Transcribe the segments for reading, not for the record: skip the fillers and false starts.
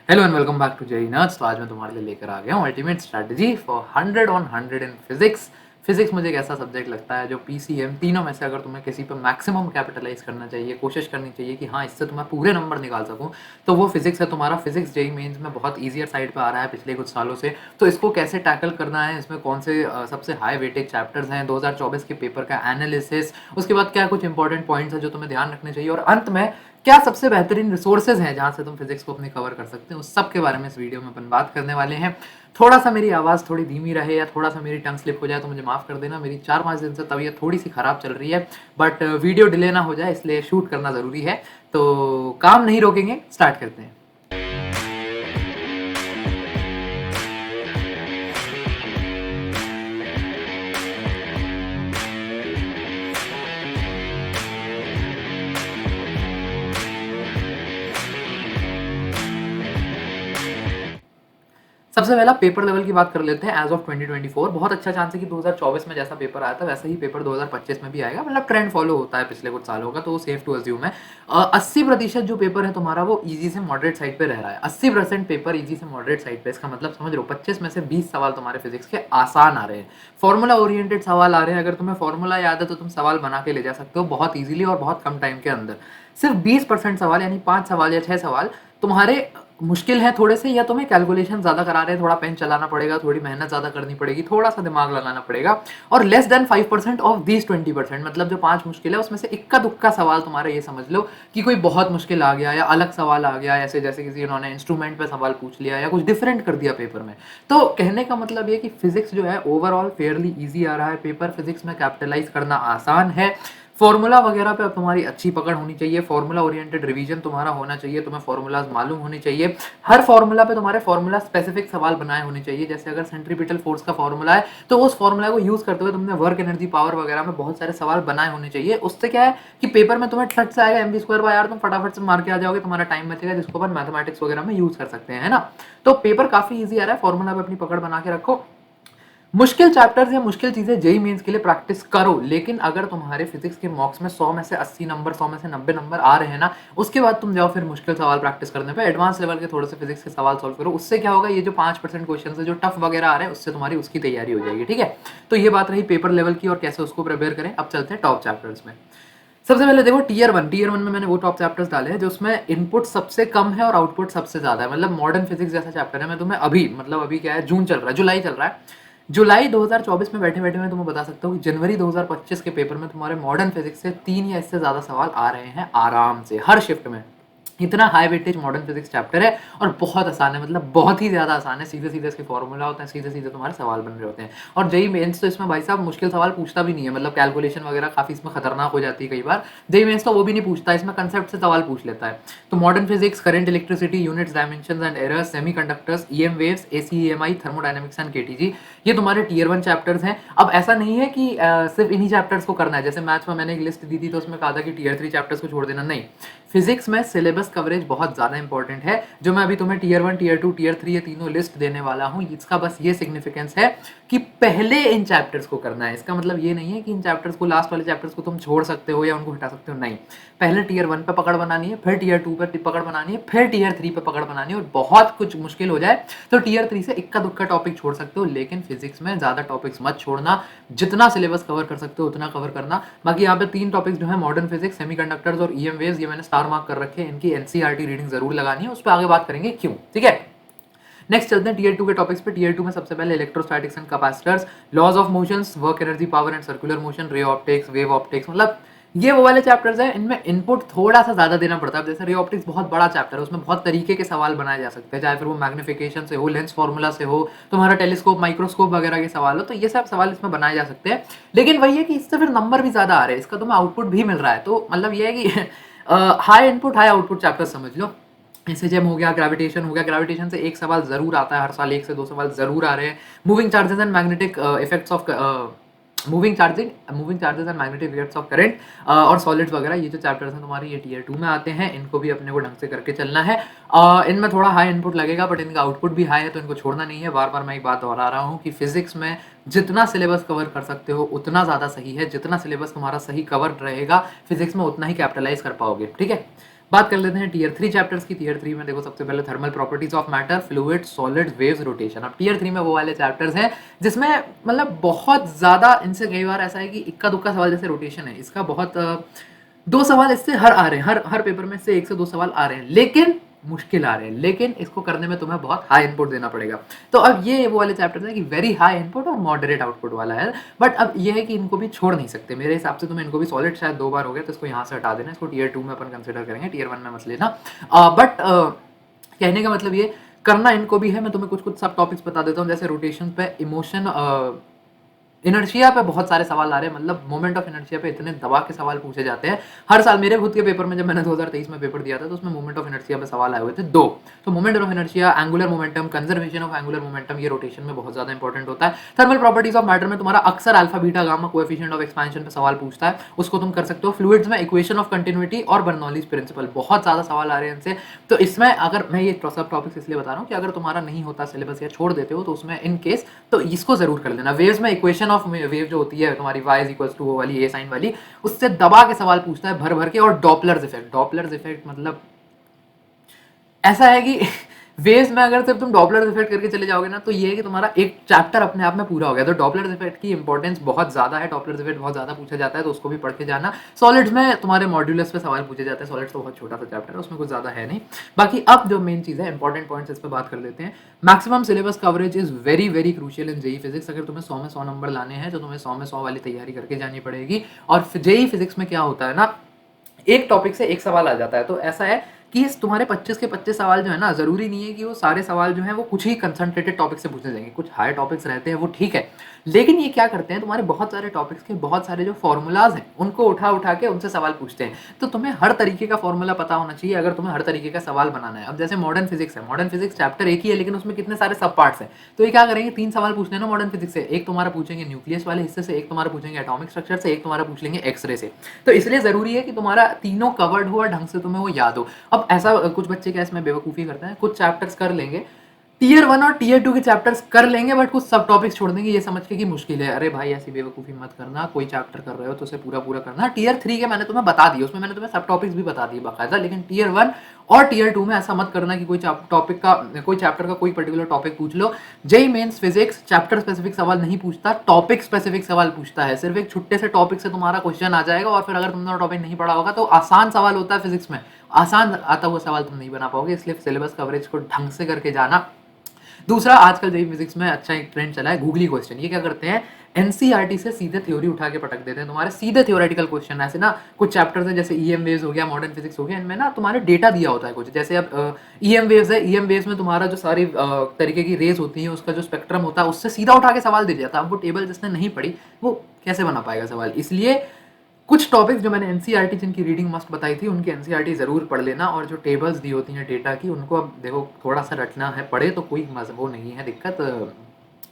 Hello and welcome back to JEE Nerds. तो आज मैं तुम्हारे लिए लेकर आ गया हूँ ultimate strategy for 100 on 100 in physics. Physics मुझे एक ऐसा सब्जेक्ट लगता है जो पीसीएम तीनों में से अगर तुम्हें किसी पे मैक्सिमम कैपिटलाइज करना चाहिए, कोशिश करनी चाहिए कि हाँ इससे तुम्हें पूरे नंबर निकाल सकूँ, तो वो फिजिक्स है तुम्हारा। फिजिक्स जेई मेंस में बहुत ईजियर साइड पे आ रहा है पिछले कुछ सालों से। तो इसको कैसे टैकल करना है, इसमें कौन से सबसे हाई वेटेज चैप्टर्स हैं, 2024 के पेपर का एनालिसिस, उसके बाद क्या कुछ इंपॉर्टेंट पॉइंट्स हैं जो तुम्हें ध्यान रखने चाहिए, और अंत में क्या सबसे बेहतरीन रिसोर्सेज हैं जहां से तुम फिजिक्स को अपने कवर कर सकते हो, उस सब के बारे में इस वीडियो में अपन बात करने वाले हैं। थोड़ा सा मेरी आवाज़ थोड़ी धीमी रहे या थोड़ा सा मेरी टंग स्लिप हो जाए तो मुझे माफ़ कर देना। मेरी 4-5 दिन से तबीयत थोड़ी सी ख़राब चल रही है, बट वीडियो डिले ना हो जाए इसलिए शूट करना ज़रूरी है। तो काम नहीं रोकेंगे, स्टार्ट करते हैं। सबसे पहला पेपर लेवल की बात कर लेते हैं। एज ऑफ 2024 बहुत अच्छा चांस है कि 2024 में जैसा पेपर आया था वैसा ही पेपर 2025 में भी आएगा। मतलब ट्रेंड फॉलो होता है पिछले कुछ सालों का, तो वो सेफ टू अज्यूम है। 80% जो पेपर है तुम्हारा वो इजी से मॉडरेट साइड पे रह रहा है। 80% पेपर इजी से मॉडरेट साइड पे, इसका मतलब समझ लो 25 में से 20 सवाल तुम्हारे फिजिक्स के आसान आ रहे हैं, फॉर्मूला ओरिएंटेड सवाल आ रहे हैं। अगर तुम्हें फॉर्मूला याद है तो तुम सवाल बना के ले जा सकते हो बहुत ईजिली और बहुत कम टाइम के अंदर। सिर्फ 20% सवाल यानी 5 सवाल या 6 सवाल तुम्हारे मुश्किल है थोड़े से, या तुम्हें कैलकुलेशन ज़्यादा करा रहे हैं, थोड़ा पेन चलाना पड़ेगा, थोड़ी मेहनत ज़्यादा करनी पड़ेगी, थोड़ा सा दिमाग लगाना पड़ेगा। और लेस देन 5% ऑफ दीज 20%, मतलब जो 5 मुश्किल है उसमें से इक्का दुक्का सवाल तुम्हारा ये समझ लो कि कोई बहुत मुश्किल आ गया या अलग सवाल आ गया, ऐसे जैसे किसी उन्होंने इंस्ट्रूमेंट पे सवाल पूछ लिया या कुछ डिफरेंट कर दिया पेपर में। तो कहने का मतलब ये कि फिजिक्स जो है ओवरऑल फेयरली ईजी आ रहा है पेपर। फिजिक्स में कैपिटलाइज करना आसान है। फॉर्मूला वगैरह पे अब तुम्हारी अच्छी पकड़ होनी चाहिए, फॉर्मूला ओरिएंटेड रिवीजन तुम्हारा होना चाहिए, तुम्हें फॉर्मूलाज मालूम होनी चाहिए। हर फॉर्मूला पे तुम्हारे फॉर्मूला स्पेसिफिक सवाल बनाए होने चाहिए। जैसे अगर सेंट्रीपिटल फोर्स का फॉर्मूला है तो उस फॉर्मूला को यूज करते हुए तुमने वर्क एनर्जी पावर वगैरह में बहुत सारे सवाल बनाए होने चाहिए। उससे क्या है कि पेपर में तुम्हें टच से आएगा mv²/r, तुम फटाफट से मार के आ जाओगे, तुम्हारा टाइम बचेगा जिसको अपन मैथमेटिक्स वगैरह में यूज कर सकते हैं, है ना। तो पेपर काफी ईजी आ रहा है, फॉर्मूला पे अपनी पकड़ बना के रखो। मुश्किल चैप्टर्स या मुश्किल चीजें जेई मेंस के लिए प्रैक्टिस करो, लेकिन अगर तुम्हारे फिजिक्स के मॉक्स में 100 में से 80 नंबर, 100 में से 90 नंबर आ रहे हैं ना, उसके बाद तुम जाओ फिर मुश्किल सवाल प्रैक्टिस करने पे। एडवांस लेवल के थोड़े से फिजिक्स के सवाल सॉल्व करो। उससे क्या होगा, ये जो 5% क्वेश्चन है जो टफ वगैरह आ रहे हैं उससे तुम्हारी उसकी तैयारी हो जाएगी, ठीक है। तो ये बात रही पेपर लेवल की और कैसे उसको प्रिपेयर करें। अब चलते हैं टॉप चैप्टर्स में। सबसे पहले देखो टीयर वन में मैंने वो टॉप चैप्टर्स डाले हैं जो उसमें इनपुट सबसे कम है और आउटपुट सबसे ज्यादा है। मतलब मॉडर्न फिजिक्स जैसा चैप्टर है। मैं तुम्हें अभी, मतलब अभी क्या है, जून चल रहा है, जुलाई चल रहा है, जुलाई 2024 में बैठे बैठे मैं तुम्हें बता सकता हूँ कि जनवरी 2025 के पेपर में तुम्हारे मॉडर्न फिजिक्स से 3 या इससे ज्यादा सवाल आ रहे हैं आराम से हर शिफ्ट में। इतना high weightage modern physics chapter है और बहुत आसान है, मतलब बहुत ही ज्यादा आसान है। सीधे सीधे इसके फॉर्मूला होते हैं, सीधे सीधे तुम्हारे सवाल बन रहे होते हैं। और जेई मेंस तो इसमें भाई साहब मुश्किल सवाल पूछता भी नहीं है, मतलब कैलकुलेशन वगैरह काफी इसमें खतरनाक हो जाती है कई बार। जेई मेंस तो वो भी नहीं पूछता, इसमें कंसेप्ट से सवाल पूछ लेता है। तो modern physics, current electricity, units, dimensions and errors, semiconductors, EM waves, AC EMI, thermodynamics and KTG, ये तुम्हारे टीयर 1 चैप्टर्स हैं। अब ऐसा नहीं है कि सिर्फ इन्हीं चैप्टर्स को करना है। जैसे मैथ्स में मैंने एक लिस्ट दी थी तो उसमें कहा था कि टीयर 3 चैप्टर्स को छोड़ देना, नहीं। फिजिक्स में सिलेबस कवरेज बहुत ज्यादा इंपॉर्टेंट है। जो मैं अभी तुम्हें टीयर 1, टीयर 2, टीयर 3 ये तीनों लिस्ट देने वाला हूं, इसका बस ये सिग्निफिकेंस है कि पहले इन चैप्टर्स को करना है। इसका मतलब ये नहीं है कि इन चैप्टर्स को, लास्ट वाले चैप्टर्स को तुम छोड़ सकते हो या उनको हटा सकते हो, नहीं। पहले टीयर 1 पे पकड़ बनानी है, फिर टीयर 2 पे पकड़ बनानी है, फिर टीयर 3 पे पकड़ बनानी है। और बहुत कुछ मुश्किल हो जाए तो टीयर 3 से इक्का दुक्का टॉपिक छोड़ सकते हो, लेकिन फिजिक्स में ज्यादा टॉपिक्स मत छोड़ना। जितना सिलेबस कवर कर सकते हो उतना कवर करना। बाकी यहाँ पे 3 टॉपिक्स जो है, मॉडर्न फिजिक्स, सेमीकंडक्टर्स और ईएम वेव्स, ये मैंने स्टार मार्क कर रखे हैं। इनकी एनसीईआरटी रीडिंग जरूर लगानी है, उस पर आगे बात करेंगे क्यों, ठीक है। नेक्स्ट चलते हैं टीयर 2 के टॉपिक्स पे। टीयर 2 में सबसे पहले electrostatics and capacitors, laws of motions, work energy power and circular motion, ray optics, wave optics, मतलब ये वो वाले चैप्टर्स हैं। इनमें इनपुट थोड़ा सा ज्यादा देना पड़ता है। जैसे रे ऑप्टिक्स बहुत बड़ा चैप्टर है, उसमें बहुत तरीके के सवाल बनाए जा सकते हैं, चाहे फिर वो मैग्निफिकेशन से हो, लेंस फॉर्मूला से हो, तुम्हारा टेलीस्कोप, माइक्रोस्कोप वगैरह के सवाल हो, तो ये सब सवाल इसमें बनाए जा सकते हैं। लेकिन वही है कि इससे फिर नंबर भी ज्यादा आ रहे हैं, इसका तुम्हें आउटपुट भी मिल रहा है। तो मतलब ये है कि high input high output chapter समझ लो। एसएचएम हो गया, ग्रेविटेशन हो गया। ग्रेविटेशन से एक सवाल जरूर आता है हर साल, 1 से 2 सवाल जरूर आ रहे हैं। Moving charges and magnetic effects of moving charges and magnetic effects of current और सॉलिड्स वगैरह, ये जो चैप्टर्स हैं तुम्हारे, ये टीयर 2 में आते हैं। इनको भी अपने को ढंग से करके चलना है। इनमें थोड़ा हाई इनपुट लगेगा बट इनका आउटपुट भी हाई है, तो इनको छोड़ना नहीं है। बार बार मैं एक बात दोहरा रहा हूँ कि फिजिक्स में जितना सिलेबस कवर कर सकते हो उतना ज्यादा सही है। जितना सिलेबस तुम्हारा सही कवर रहेगा फिजिक्स में, उतना ही कैपिटलाइज कर पाओगे, ठीक है। बात कर लेते हैं टीयर 3 चैप्टर्स की। टीयर 3 में देखो सबसे पहले thermal properties of matter, fluid, solids, waves, rotation. अब टीयर 3 में वो वाले चैप्टर्स हैं जिसमें मतलब बहुत ज्यादा, इनसे कई बार ऐसा है कि इक्का दुक्का सवाल, जैसे रोटेशन है इसका बहुत 2 सवाल इससे हर आ रहे हैं, हर पेपर में से 1 से 2 सवाल आ रहे हैं, लेकिन मुश्किल आ रहे हैं, लेकिन इसको करने में तुम्हें बहुत हाई इनपुट देना पड़ेगा। तो अब ये वो वाले चैप्टर्स हैं कि वेरी हाई इनपुट और मॉडरेट आउटपुट वाला है, बट अब ये है कि इनको भी छोड़ नहीं सकते मेरे हिसाब से। तुम्हें इनको भी सॉलिड शायद 2 बार हो गया, तो इसको यहाँ से हटा देना, इसको टीयर 2 में अपन कंसिडर करेंगे, टीयर 1 में मत लेना। बट कहने का मतलब ये करना इनको भी है। मैं तुम्हें कुछ कुछ सब टॉपिक्स बता देता हूँ, जैसे रोटेशन पे, इमोशन, इनर्शिया पे बहुत सारे सवाल आ रहे हैं, मतलब मोमेंट ऑफ इनर्शिया पे इतने दबा के सवाल पूछे जाते हैं हर साल। मेरे खुद के पेपर में, जब मैंने 2023 में पेपर दिया था, तो उसमें मोमेंट ऑफ इनर्शिया पे सवाल आए हुए थे 2। तो moment of inertia, angular momentum, conservation of angular momentum, ये रोटेशन में बहुत ज्यादा इंपॉर्टेंट होता है। थर्मल प्रॉपर्टीज ऑफ मैटर में तुम्हारा अक्सर alpha beta gamma coefficient of expansion पे सवाल पूछता है, उसको तुम कर सकते हो। फ्लूइड्स में इक्वेशन ऑफ कंटिन्यूटी और बर्नौलीज प्रिंसिपल, बहुत ज्यादा सवाल आ रहे हैं इनसे। तो इसमें अगर मैं ये सब टॉपिक्स इसलिए बता रहा हूँ कि अगर तुम्हारा नहीं होता सिलेबस या छोड़ देते हो, तो उसमें इन केस तो इसको जरूर कर लेना। वेव्स में इक्वेशन ऑफ वेव जो होती है तुम्हारी y इज इक्वल टू वो वाली ए साइन वाली, उससे दबा के सवाल पूछता है भर भर के। और डॉपलर्स इफेक्ट, डॉपलर्स इफेक्ट मतलब ऐसा है कि वेव्स में अगर सिर्फ तुम डॉपलर्स इफेक्ट करके चले जाओगे ना, तो ये है कि तुम्हारा एक चैप्टर अपने आप में पूरा हो गया। तो डॉपलर्स इफेक्ट की इंपॉर्टेंस बहुत ज्यादा है, डॉपलर्स इफेक्ट बहुत ज्यादा पूछा जाता है, तो उसको भी पढ़ के जाना। सॉलिड्स में तुम्हारे मॉड्यूलस पे सवाल पूछे जाते हैं, सॉलिड्स तो बहुत छोटा सा चैप्टर है, उसमें कुछ ज्यादा है नहीं। बाकी अब जो मेन चीज है, इंपॉर्टेंट पॉइंट्स, इस पर बात कर लेते हैं। Maximum syllabus coverage is very very crucial in JEE physics. अगर तुम्हें 100 में 100 नंबर लाने हैं, तो तुम्हें 100 में 100 वाली तैयारी करके जानी पड़ेगी। और जेई फिजिक्स में क्या होता है ना, एक टॉपिक से एक सवाल आ जाता है, तो ऐसा है कि तुम्हारे 25 के 25 सवाल जो है ना, जरूरी नहीं है कि वो सारे सवाल जो है वो कुछ ही कंसंट्रेटेड टॉपिक से पूछे जाएंगे। कुछ हाई टॉपिक्स रहते हैं, वो ठीक है, लेकिन ये क्या करते हैं, तुम्हारे बहुत सारे टॉपिक्स के बहुत सारे जो फॉर्मूलाज हैं, उनको उठा उठा के उनसे सवाल पूछते हैं। तो तुम्हें हर तरीके का फॉर्मूला पता होना चाहिए अगर तुम्हें हर तरीके का सवाल बनाना है। अब जैसे मॉडर्न फिजिक्स है, मॉडर्न फिजिक्स चैप्टर एक ही है, लेकिन उसमें कितने सारे सब पार्ट्स हैं। तो ये क्या करेंगे, 3 सवाल पूछने हैं ना मॉडर्न फिजिक्स से, एक तुम्हारा पूछेंगे न्यूक्लियस वाले हिस्से से, एक तुम्हारा पूछेंगे एटॉमिक स्ट्रक्चर से, एक तुम्हारा पूछ लेंगे एक्सरे से। तो इसलिए जरूरी है कि तुम्हारा तीनों कवर्ड हो और ढंग से तुम्हें वो याद हो। अब ऐसा कुछ बच्चे क्या इसमें बेवकूफ़ी करते हैं, कुछ चैप्टर्स कर लेंगे, टीयर 1 और टीयर 2 के चैप्टर्स कर लेंगे, बट कुछ सब टॉपिक्स छोड़ देंगे ये समझ के कि मुश्किल है। अरे भाई ऐसी बेवकूफ़ी मत करना, कोई चैप्टर कर रहे हो तो उसे पूरा पूरा करना। टीयर 3 के मैंने तुम्हें बता दिया, उसमें मैंने तुम्हें सब टॉपिक्स भी बता दिए बाकायदा, लेकिन टीयर 1 और टीयर 2 में ऐसा मत करना कि कोई टॉपिक का, कोई चैप्टर का कोई पर्टिकुलर टॉपिक पूछ लो। JEE Mains physics chapter specific सवाल नहीं पूछता, टॉपिक स्पेसिफिक सवाल पूछता है। सिर्फ एक छुट्टे से टॉपिक से तुम्हारा क्वेश्चन आ जाएगा, और फिर अगर तुमने टॉपिक नहीं पढ़ा होगा तो आसान सवाल होता है फिजिक्स में, आसान आता हुआ सवाल तुम नहीं बना पाओगे। इसलिए सिलेबस कवरेज को ढंग से करके जाना। दूसरा, आजकल जेई फिजिक्स में अच्छा एक ट्रेंड चला है गूगली क्वेश्चन। ये क्या करते हैं, एनसीईआरटी से सीधे थ्योरी उठा के पटक देते हैं तुम्हारे, सीधे थ्योरेटिकल क्वेश्चन। ऐसे ना कुछ चैप्टर्स हैं जैसे ईएम वेव्स हो गया, मॉडर्न फिजिक्स हो गया, इनमें ना तुम्हारे डेटा दिया होता है कुछ। जैसे अब ईएम वेव्स है, ईएम वेव्स में तुम्हारा जो सारी तरीके की रेज होती है, उसका जो स्पेक्ट्रम होता है, उससे सीधा उठा के सवाल दे दिया था। अब वो टेबल जिसने नहीं पढ़ी वो कैसे बना पाएगा सवाल। इसलिए कुछ टॉपिक्स जो मैंने एनसीईआरटी जिनकी रीडिंग मस्त बताई थी, उनकी एनसीईआरटी जरूर पढ़ लेना। और जो टेबल्स दी होती हैं डेटा की, उनको अब देखो थोड़ा सा रटना है, पढ़े तो कोई वो नहीं है दिक्कत।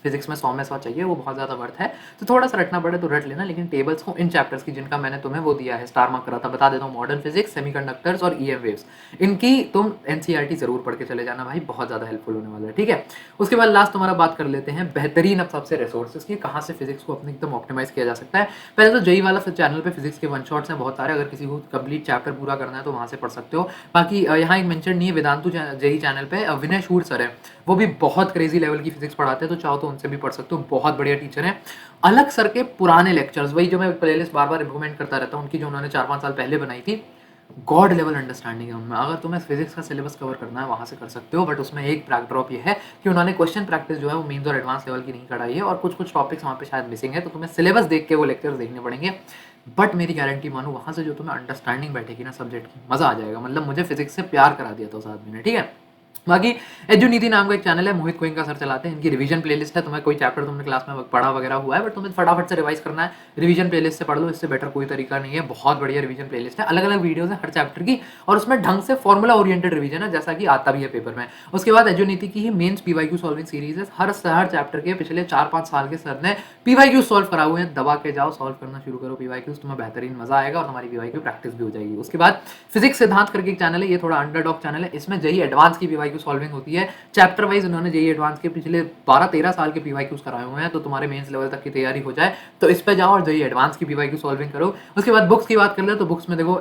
फिजिक्स में 100 में 100 चाहिए, वो बहुत ज़्यादा वर्थ है, तो थोड़ा सा रटना पड़े तो रट लेना। लेकिन टेबल्स को इन चैप्टर्स की जिनका मैंने तुम्हें वो दिया है, स्टार मार्क करा था, बता देता हूँ, मॉडर्न फिजिक्स, सेमीकंडक्टर्स और ईएम वेव्स, इनकी तुम एनसीईआरटी जरूर पढ़ के चले जाना भाई, बहुत ज़्यादा हेल्पफुल होने वाला है। ठीक है, उसके बाद लास्ट तुम्हारा बात कर लेते हैं बेहतरीन अब सबसे रिसोर्सेज की, कहाँ से फिजिक्स को अपने एकदम ऑप्टिमाइज किया जा सकता है। पहले तो जेई वाला चैनल पे फिजिक्स के वन शॉट्स हैं बहुत सारे, अगर किसी को कंप्लीट चैप्टर पूरा करना है तो वहाँ से पढ़ सकते हो। बाकी यहाँ एक मेंशन नहीं है, वेदांतु जेई चैनल पे विनय शूर सर है, वो भी बहुत क्रेजी लेवल की फिजिक्स पढ़ाते हैं, तो चाहो तो उनसे भी पढ़ सकते हो, बहुत बढ़िया टीचर हैं। अलग सर के पुराने लेक्चर्स, वही जो मैं प्लेलिस्ट बार बार रिकमेंड करता रहता हूँ, उनकी जो उन्होंने 4-5 साल पहले बनाई थी, गॉड लेवल अंडरस्टैंडिंग है उनमें। अगर तुम्हें फिजिक्स का सिलेबस कवर करना है वहाँ से कर सकते हो, बट उसमें एक बैकड्रॉप ये है कि उन्होंने क्वेश्चन प्रैक्टिस जो है वो मेन्स और एडवांस लेवल की नहीं कराई है, और कुछ कुछ टॉपिक्स वहाँ पे शायद मिसिंग है, तो तुम्हें सिलेबस देख के वो लेक्चर्स देखने पड़ेंगे। बट मेरी गारंटी मानो, वहाँ से जो तुम्हें अंडरस्टैंडिंग बैठेगी ना सब्जेक्ट की, मजा आ जाएगा। मतलब मुझे फिजिक्स से प्यार करा दिया था उस आदमी ने। ठीक है, बाकी एजुनीति नाम का एक चैनल है, मोहित गोइंका सर चलाते हैं, इनकी रिवीजन प्लेलिस्ट है। तुम्हें कोई चैप्टर तुमने क्लास में पढ़ा वगैरह हुआ है, बट तुम्हें फटाफट से रिवाइज करना है, रिवीजन प्लेलिस्ट से पढ़ लो, इससे बेटर कोई तरीका नहीं है। बहुत बढ़िया रिवीजन प्लेलिस्ट है, अलग अलग वीडियोस है हर चैप्टर की, और उसमें ढंग से फॉर्मुला ओरिएंटेड रिवीजन है, जैसा कि आता भी है पेपर में। उसके बाद एजुनीति की ही मेन्स पीवाईक्यू सॉल्विंग सीरीज है, हर चैप्टर के पिछले 4-5 साल के सर ने पीवाईक्यू सॉल्व करा हुए हैं, दबा के जाओ, सॉल्व करना शुरू करो पीवाईक्यूज, तुम्हें बेहतरीन मजा आएगा और तुम्हारी पीवाईक्यू प्रैक्टिस भी हो जाएगी। उसके बाद फिजिक्स सिद्धांत करके एक चैनल है, ये थोड़ा अंडरडॉग चैनल है, इसमें जेई एडवांस की पीवाईक्यू सॉल्विंग होती है, चैप्टर वाइज उन्होंने जेई एडवांस के पिछले 12-13 साल के पीवाईक्यूज कराए हुए हैं, तो तुम्हारे मेंस लेवल तक की तैयारी हो जाए तो इस पे जाओ और जेई एडवांस की पीवाईक्यू सॉल्विंग करो। उसके बाद बुक्स की बात कर ले तो बुक्स में देखो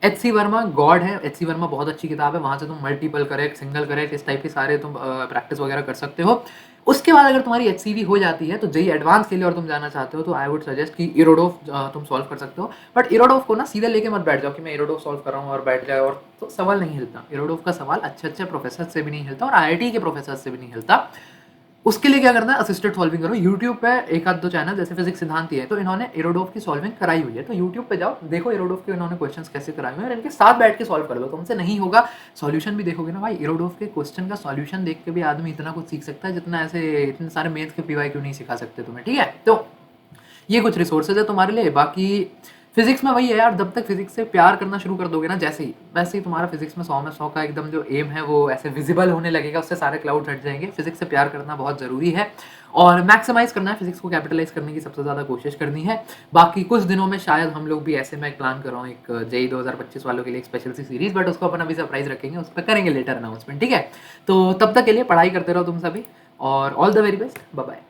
एच.सी. वर्मा गॉड है, एच.सी. वर्मा बहुत अच्छी किताब है, वहाँ से तुम मल्टीपल करेक्ट, सिंगल करेक्ट, इस टाइप के सारे तुम प्रैक्टिस वगैरह कर सकते हो। उसके बाद अगर तुम्हारी एचसीवी हो जाती है तो जेईई एडवांस के लिए और तुम जाना चाहते हो तो आई वुड सजेस्ट कि इरोडोफ तुम सॉल्व कर सकते हो। बट इरोडोफ को ना सीधे लेके मत बैठ जाओ कि मैं इरोडोफ सॉल्व कर रहा हूँ और बैठ जाए, और तो सवाल नहीं हिलता। इरोडोफ का सवाल अच्छे अच्छे प्रोफेसर से भी नहीं हिलता और आईआईटी के प्रोफेसर से भी नहीं हिलता। उसके लिए क्या करना है, असिस्टेड सॉल्विंग करो। यूट्यूब पे एक आध दो चैनल जैसे फिजिक्स सिद्धांत है, तो इन्होंने इरोडोफ की सॉल्विंग कराई हुई है, तो यूट्यूब पे जाओ, देखो इरोडोफ के इन्होंने क्वेश्चंस कैसे कराए हुए हैं और इनके साथ बैठ के सॉल्व कर लो। तुमसे नहीं होगा, सॉल्यूशन भी देखोगे ना भाई, इरोडोफ के क्वेश्चन का सॉल्यूशन देख के भी आदमी इतना कुछ सीख सकता है जितना ऐसे इतने सारे मैथ के पीवाई क्यों नहीं सिखा सकते तुम्हें, ठीक है। तो ये कुछ रिसोर्सेज है तुम्हारे लिए। बाकी फिजिक्स में वही है यार, जब तक फिजिक्स से प्यार करना शुरू कर दोगे ना, जैसे ही वैसे ही तुम्हारा फिजिक्स में 100 में 100 का एकदम जो एम है वो ऐसे विजिबल होने लगेगा, उससे सारे क्लाउड हट जाएंगे। फिजिक्स से प्यार करना बहुत ज़रूरी है और मैक्सिमाइज करना है, फिजिक्स को कैपिटलाइज करने की सबसे ज़्यादा कोशिश करनी है। बाकी कुछ दिनों में शायद हम लोग भी ऐसे, मैं प्लान कर रहा हूँ एक जेईई 2025 वालों के लिए एक स्पेशल सी सीरीज, बट उसको अपन अभी सरप्राइज रखेंगे, उस पर करेंगे लेटर अनाउंसमेंट, ठीक है। तो तब तक के लिए पढ़ाई करते रहो तुम सभी और all the very best, bye bye.